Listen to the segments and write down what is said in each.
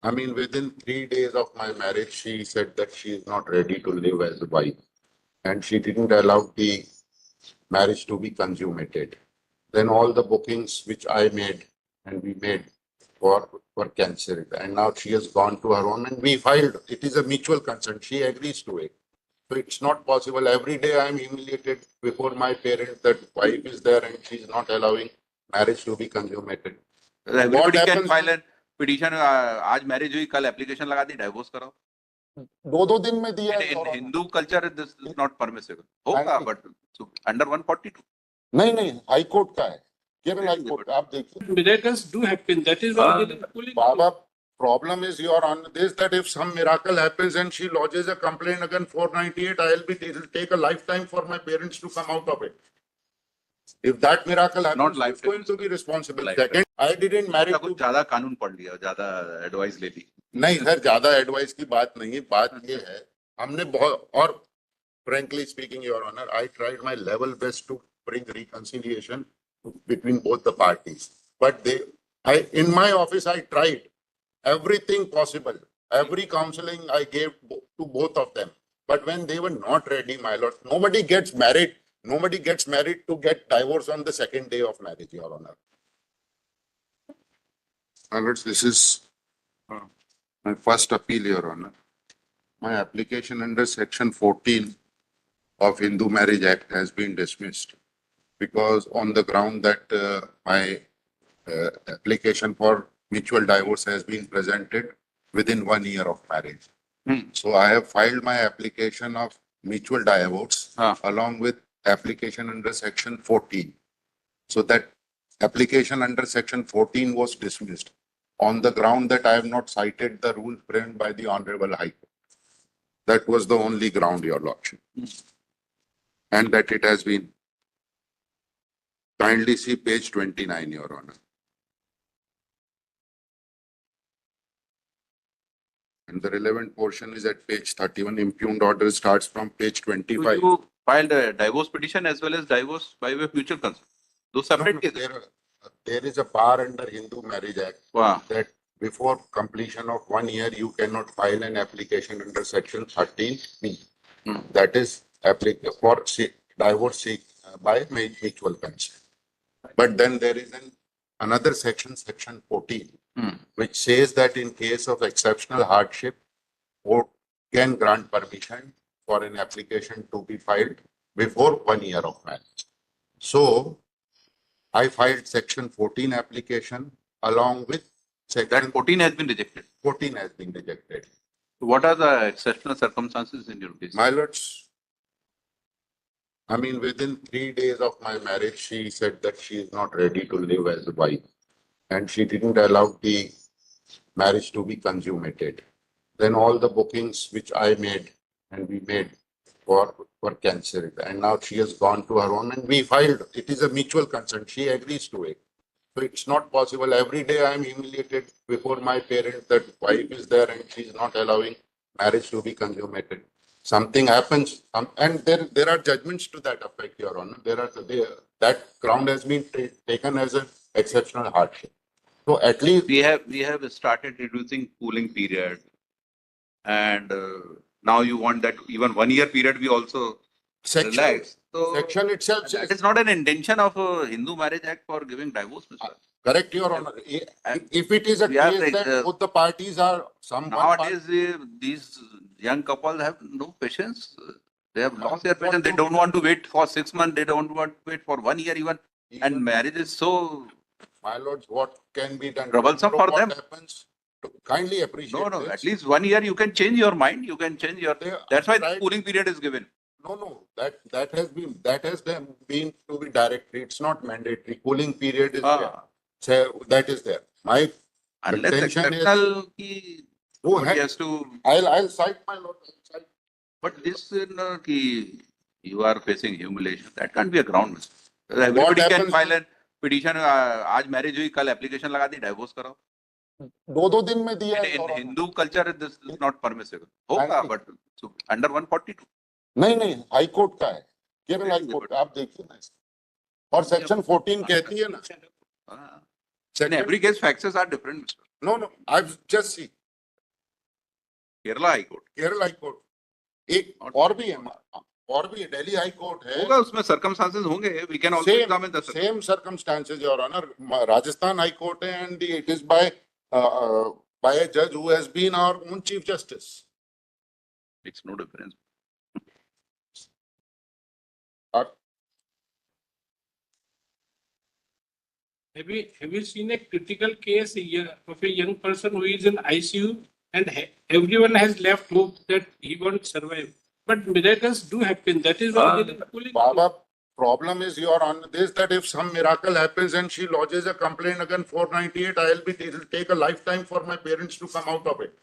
I mean, within 3 days of my marriage, she said that she is not ready to live as a wife, and she didn't allow the marriage to be consummated. Then all the bookings which I made and we made were cancelled, and now she has gone to her own, and we filed. It is a mutual consent. She agrees to it. So it's not possible. Every day I am humiliated before my parents that wife is there and she's not allowing marriage to be consummated. Everybody can happens- file a petition. आज marriage हुई, कल application लगा दी, divorce करो. दो दिन में दिया है In Your Honor. Hindu culture, this is not permissible. होगा, but so under 142. नहीं हाई कोर्ट का है, केरल हाई कोर्ट का, आप देखिए. Miracles do happen. That is why they are pulling. Baba, problem is Your Honor, this that if some miracle happens and she lodges a complaint again 498, it'll take a lifetime for my parents to come out of it. If that miracle happens, Not who's lifetime. going to be responsible? Lifetime. Second, I didn't marry कुछ to. ज्यादा कानून पढ़ लिया, ज्यादा advice ले ली. नहीं sir, ज्यादा advice की बात नहीं है. बात ये है, हमने बहुत, और frankly speaking Your Honor, I tried my level best to bring reconciliation between both the parties, but in my office I tried everything possible, every counseling I gave to both of them, but when they were not ready, my lord, nobody gets married to get divorce on the second day of marriage, Your Honor. My lords, this is my first appeal, Your Honor. My application under Section 14 of Hindu Marriage Act has been dismissed because on the ground that my application for mutual divorce has been presented within 1 year of marriage. So I have filed my application of mutual divorce along with application under Section 14. So that application under Section 14 was dismissed on the ground that I have not cited the rule framed by the Honorable High Court. That was the only ground, Your Lordship. And that it has been. Kindly see page 29, Your Honor. And the relevant portion is at page 31. Impugned order starts from page 25. You filed a divorce petition as well as divorce by way of mutual consent. Those separate cases. There is a bar under Hindu Marriage Act that before completion of 1 year, you cannot file an application under Section 13B. That is applicable for divorce by mutual consent. But then there is another section, Section 14, which says that in case of exceptional hardship, court can grant permission for an application to be filed before 1 year of marriage. So I filed Section 14 application along with Section That 14 has been rejected. 14 has been rejected. What are the exceptional circumstances in your case? My lords, I mean, within 3 days of my marriage, she said that she is not ready to live as a wife, and she didn't allow the marriage to be consummated. Then all the bookings which I made and we made were cancelled, and now she has gone to her own, and we filed. It is a mutual consent. She agrees to it. So it's not possible. Every day I am humiliated before my parents that wife is there and she's not allowing marriage to be consummated. Something happens, and there are judgments to that effect, Your Honor. That ground has been taken as an exceptional hardship. So at least We have started reducing cooling period, and now you want that even 1 year period we also relax. So section itself that says, is not an intention of Hindu Marriage Act for giving divorce, Mr. correct, Your Honor. If it is a We have case like, that both the parties are Nowadays, these young couples have no patience. They have lost their patience. They don't want to wait for 6 months. They don't want to wait for 1 year even. And marriage is so. My lords, what can be done? Troublesome for what them. Happens, kindly appreciate No. this. At least 1 year you can change your mind. You can change your. That's why the cooling period is given. No. That has been to be directory. It's not mandatory. Cooling period is there. So that is there. My Unless intention is. exceptional, he has to. I'll cite my lord. But this, you are facing humiliation. That can't be a ground, Mr. Everybody can happens- file a petition. आज marriage हुई, कल application लगा दी, divorce करो. दो दिन में दिया है, In Your Honor. Hindu culture, this is not permissible. होगा, but so under 142. नहीं हाई कोर्ट का है, केरल हाई कोर्ट, आप देखिए ना. और सेक्शन 14 कहती है ना. In every case, facts are different, Mr. No, I've just seen. Kerala High Court. Kerala high court, एक और भी है, दिल्ली हाई कोर्ट है. होगा उसमें circumstances होंगे. We can also Same, examine the same circumstances, Your Honor. Rajasthan High Court and it is by a judge who has been our own Chief Justice. Makes no difference. Have you seen a critical case of a young person who is in ICU and everyone has left hope that he won't survive? But miracles do happen. That is why there is pulling. Baba, problem is, Your Honor, this that if some miracle happens and she lodges a complaint against 498, it will take a lifetime for my parents to come out of it.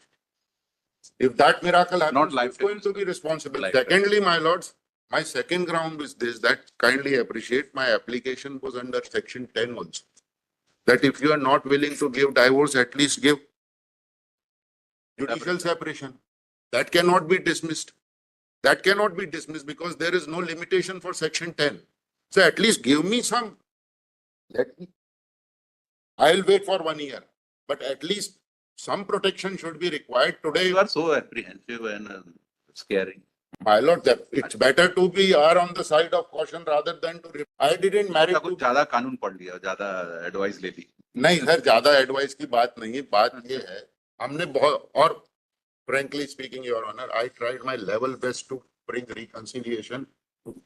If that miracle happens, Not who's lifetime, going to be responsible? lifetime. Secondly, my lords, my second ground is this, that kindly appreciate my application was under section 10 also. That if you are not willing to give divorce, at least give judicial separation. That cannot be dismissed. That cannot be dismissed because there is no limitation for section 10. So at least give me some. Let me. I'll wait for 1 year, but at least some protection should be required today. You are so apprehensive and scary. My lord, that it's better to be on the side of caution rather than to. I didn't marry. कुछ ज्यादा कानून पढ़ लिया, ज्यादा advice ले ली. नहीं sir, ज्यादा advice की बात नहीं है. बात ये है, हमने बहुत और frankly speaking, Your Honor, I tried my level best to bring reconciliation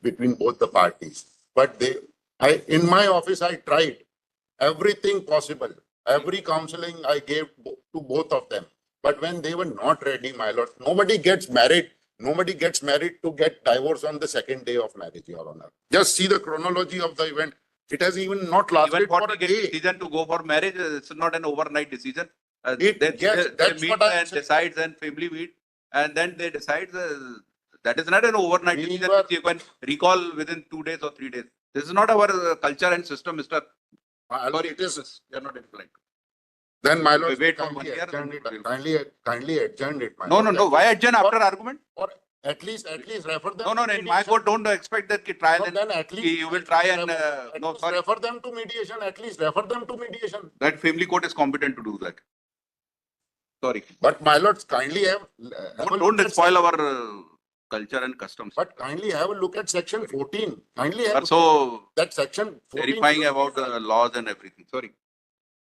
between both the parties. But in my office, I tried everything possible. Every counseling I gave to both of them. But when they were not ready, my lord, nobody gets married to get divorced on the second day of marriage, Your Honor. Just see the chronology of the event. It has even not lasted Even for for a the day. decision to go for marriage, it's not an overnight decision. Yes, that's meet what I'm and saying. decides and family meet, and then they decide. That is not an overnight We decision were- which you can recall within 2 days or 3 days. This is not our culture and system, Mr. My lord, Sorry, it is. you are not inclined. Then, my lord, We wait for kindly 1 year, adjourn then it. we will- Kindly adjourn it, my No, lord. no, no. Why adjourn after argument? Or at least refer them. No, no, to no. In my mediation. court, don't expect that ki trial No, and then at least. you will try and at no, least sorry. refer them to mediation. At least refer them to mediation. That family court is competent to do that. Sorry. But my lords, kindly have a Don't look at spoil our culture and customs. But kindly have a look at section 14. Kindly have You are so that section 14. verifying should be about the laws and everything. Sorry.